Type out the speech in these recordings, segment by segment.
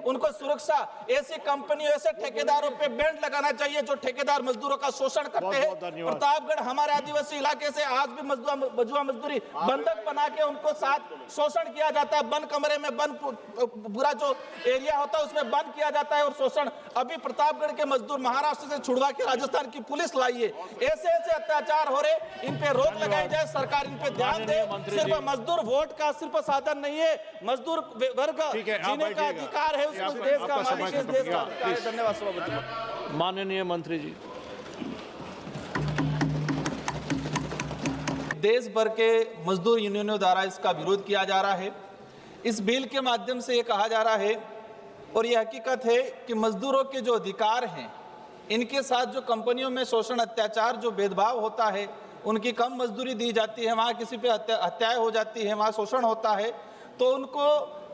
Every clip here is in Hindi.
उनको सुरक्षा, ऐसी कंपनियों ऐसे ठेकेदारों पे बैंड लगाना चाहिए जो ठेकेदार मजदूरों का शोषण करते हैं। प्रतापगढ़ हमारे आदिवासी इलाके से आज भी मजदूर मजदूरी बंधक बना के उनको साथ शोषण किया जाता है। बंद कमरे में बंद पूरा जो एरिया होता है उसमें बंद किया जाता है और शोषण अभी प्रतापगढ़ के मजदूर महाराष्ट्र से छुड़वा के राजस्थान की पुलिस लाई है। ऐसे ऐसे अत्याचार हो रहे, इन पे रोक लगाई जाए, सरकार इन पे ध्यान दे। सिर्फ मजदूर वोट का सिर्फ साधन नहीं है, मजदूर वर्ग जीने का अधिकार है, उसको देश का मालिक है, देश का अधिकार है। धन्यवाद सभापति। माननीय मंत्री जी। देश भर के मजदूर यूनियनों द्वारा इसका विरोध किया जा रहा है। इस बिल के माध्यम से ये कहा जा रहा है और ये हकीकत है कि मजदूरों के जो अधिकार हैं, इनके साथ जो कंपनियों में शोषण, अत्याचार, जो भेदभाव होता है, उनकी कम मजदूरी दी जाती है, वहाँ किसी पे हत्याएं हो जाती है, वहाँ शोषण होता है, तो उनको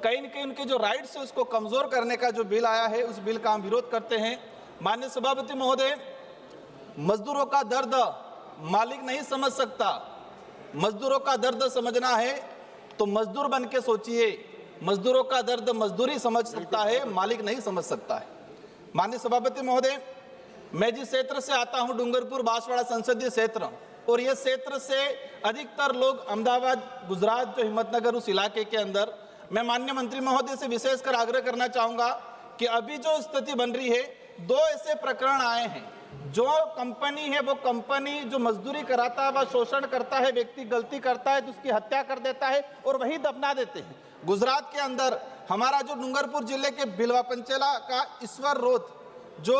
कहीं न कहीं उनके जो राइट्स है उसको कमजोर करने का जो बिल आया है, उस बिल का हम विरोध करते हैं। माननीय सभापति महोदय, मजदूरों का दर्द मालिक नहीं समझ सकता। मजदूरों का दर्द समझना है तो मजदूर बन के सोचिए। मजदूरों का दर्द मजदूरी समझ सकता है, मालिक नहीं समझ सकता है। माननीय सभापति महोदय, मैं जिस क्षेत्र से आता हूं, डूंगरपुर बांसवाड़ा संसदीय क्षेत्र, और ये क्षेत्र से अधिकतर लोग अहमदाबाद, गुजरात, जो हिम्मतनगर, उस इलाके के अंदर, मैं माननीय मंत्री महोदय से विशेषकर आग्रह करना चाहूंगा कि अभी जो स्थिति बन रही है, 2 ऐसे प्रकरण आए हैं। जो कंपनी है वो कंपनी जो मजदूरी कराता है, वह शोषण करता है, व्यक्ति गलती करता है तो उसकी हत्या कर देता है और वही दफना देते हैं। गुजरात के अंदर हमारा जो डूंगरपुर जिले के बिलवा पंचेला का ईश्वर रोथ, जो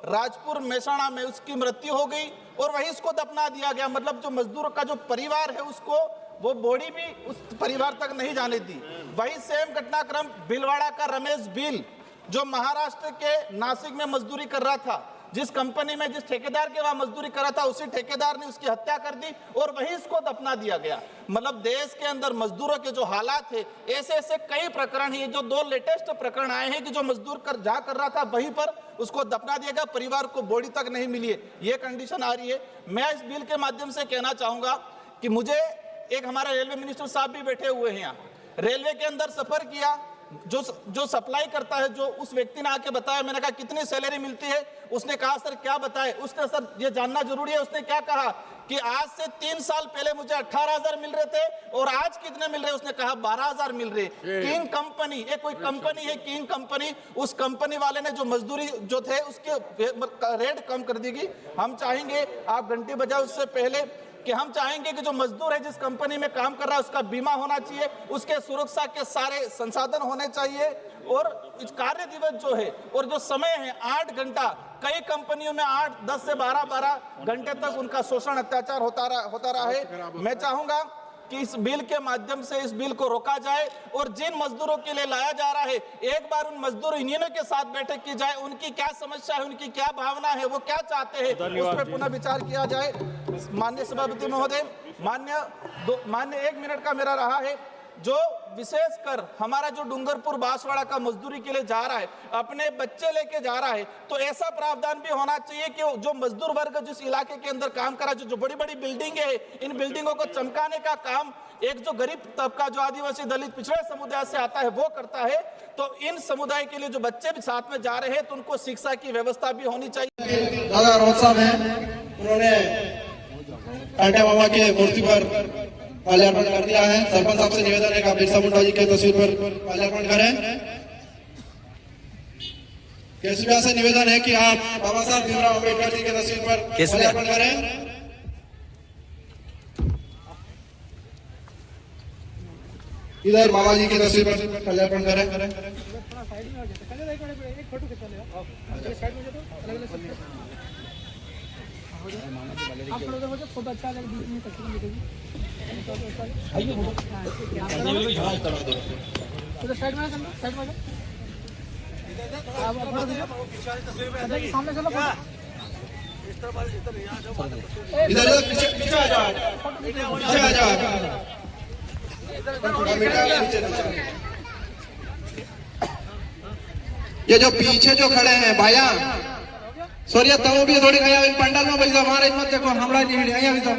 राजपुर मेहसाणा में उसकी मृत्यु हो गई और वहीं उसको दफना दिया गया। मतलब जो मजदूर का जो परिवार है उसको वो बॉडी भी उस परिवार तक नहीं जाने दी। वही सेम घटनाक्रम भीलवाड़ा का रमेश भील, जो महाराष्ट्र के नासिक में मजदूरी कर रहा था, जिस कंपनी में जिस ठेकेदार के वहां मजदूरी कर रहा था, उसी ठेकेदार ने उसकी हत्या कर दी और वहीं इसको दफना दिया गया। मतलब देश के अंदर मजदूरों के जो हालात है, ऐसे ऐसे कई प्रकरण हैं। जो 2 लेटेस्ट प्रकरण आए हैं कि जो मजदूर जहाँ कर रहा था वहीं पर उसको दफना दिया गया, परिवार को बॉडी तक नहीं मिली है। ये कंडीशन आ रही है। मैं इस बिल के माध्यम से कहना चाहूंगा कि मुझे एक हमारे रेलवे मिनिस्टर साहब भी बैठे हुए हैं यहाँ, रेलवे के अंदर सफर किया, जो सप्लाई करता है, जो उस व्यक्ति ने आके बताया, मैंने कहा कितनी सैलरी मिलती है, उसने कहा सर क्या बताए, उसने सर ये जानना जरूरी है, उसने क्या कहा कि आज से 3 साल पहले मुझे 18,000 मिल रहे थे और आज कितने मिल रहे, उसने कहा 12,000 मिल रहे। किंग कंपनी, ये कोई कंपनी है किंग कंपनी, उस कंपनी वाले ने जो मजदूरी जो थे उसके रेट कम कर देगी। हम चाहेंगे, आप घंटी बजाओ उससे पहले, कि हम चाहेंगे कि जो मजदूर है जिस कंपनी में काम कर रहा है उसका बीमा होना चाहिए, उसके सुरक्षा के सारे संसाधन होने चाहिए, और कार्य दिवस जो है और जो समय है 8 घंटा, कई कंपनियों में 8, 10 से 12 घंटे तक उनका शोषण, अत्याचार होता रहा है। मैं चाहूंगा कि इस बिल के माध्यम से इस बिल को रोका जाए और जिन मजदूरों के लिए लाया जा रहा है, एक बार उन मजदूर यूनियनों के साथ बैठक की जाए, उनकी क्या समस्या है, उनकी क्या भावना है, वो क्या चाहते हैं, उस पर पुनः विचार किया जाए। माननीय सभापति महोदय, मान्य 1 मिनट का मेरा रहा है। जो विशेषकर हमारा जो डूंगरपुर बांसवाड़ा का मजदूरी के लिए जा रहा है, अपने बच्चे लेके जा रहा है, तो ऐसा प्रावधान भी होना चाहिए कि जो मजदूर वर्ग जिस इलाके के अंदर काम कर रहा है, जो बड़ी बड़ी बिल्डिंगें हैं, इन बिल्डिंगों को चमकाने का काम एक जो गरीब तबका, जो आदिवासी, दलित, पिछड़े समुदाय से आता है, वो करता है। तो इन समुदाय के लिए जो बच्चे भी साथ में जा रहे हैं, तो उनको शिक्षा की व्यवस्था भी होनी चाहिए। दादा रोहत साहब हैं, उन्होंने टाटा बाबा के मूर्ति पर माल्यार्पण कर दिया है। सरपंच साहब से निवेदन है कि आप बिरसा मुंडा जी के तस्वीर पर माल्यार्पण करें। केसरिया से निवेदन है कि आप बाबा साहब भीमराव अम्बेडकर जी के तस्वीर पर माल्यार्पण करें। इधर बाबा जी की तस्वीर पर माल्यार्पण करें। सामने चलो, इधर पीछे आ जाओ, पीछे आ जाओ। ये जो पीछे जो खड़े हैं भाया, सॉरी तब भी थोड़ी गया इन पंडाल में भाई हमारे मत देखो, हमरा नहीं आया अभी तो।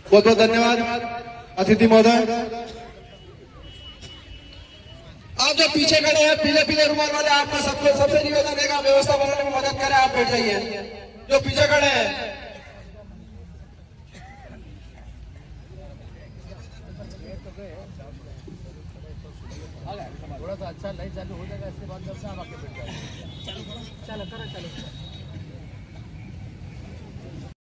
बहुत बहुत धन्यवाद अतिथि महोदय। जो पीछे खड़े हैं पीले पीले रुमाल वाले, आपका सबसे निवेदन है व्यवस्था बनाने में मदद करें, आप बैठ जाइए जो पीछे खड़े हैं। थोड़ा सा अच्छा लाइट चालू हो जाएगा, इसके बाद जब से आप आके बैठ जाएंगे। चलो चलो।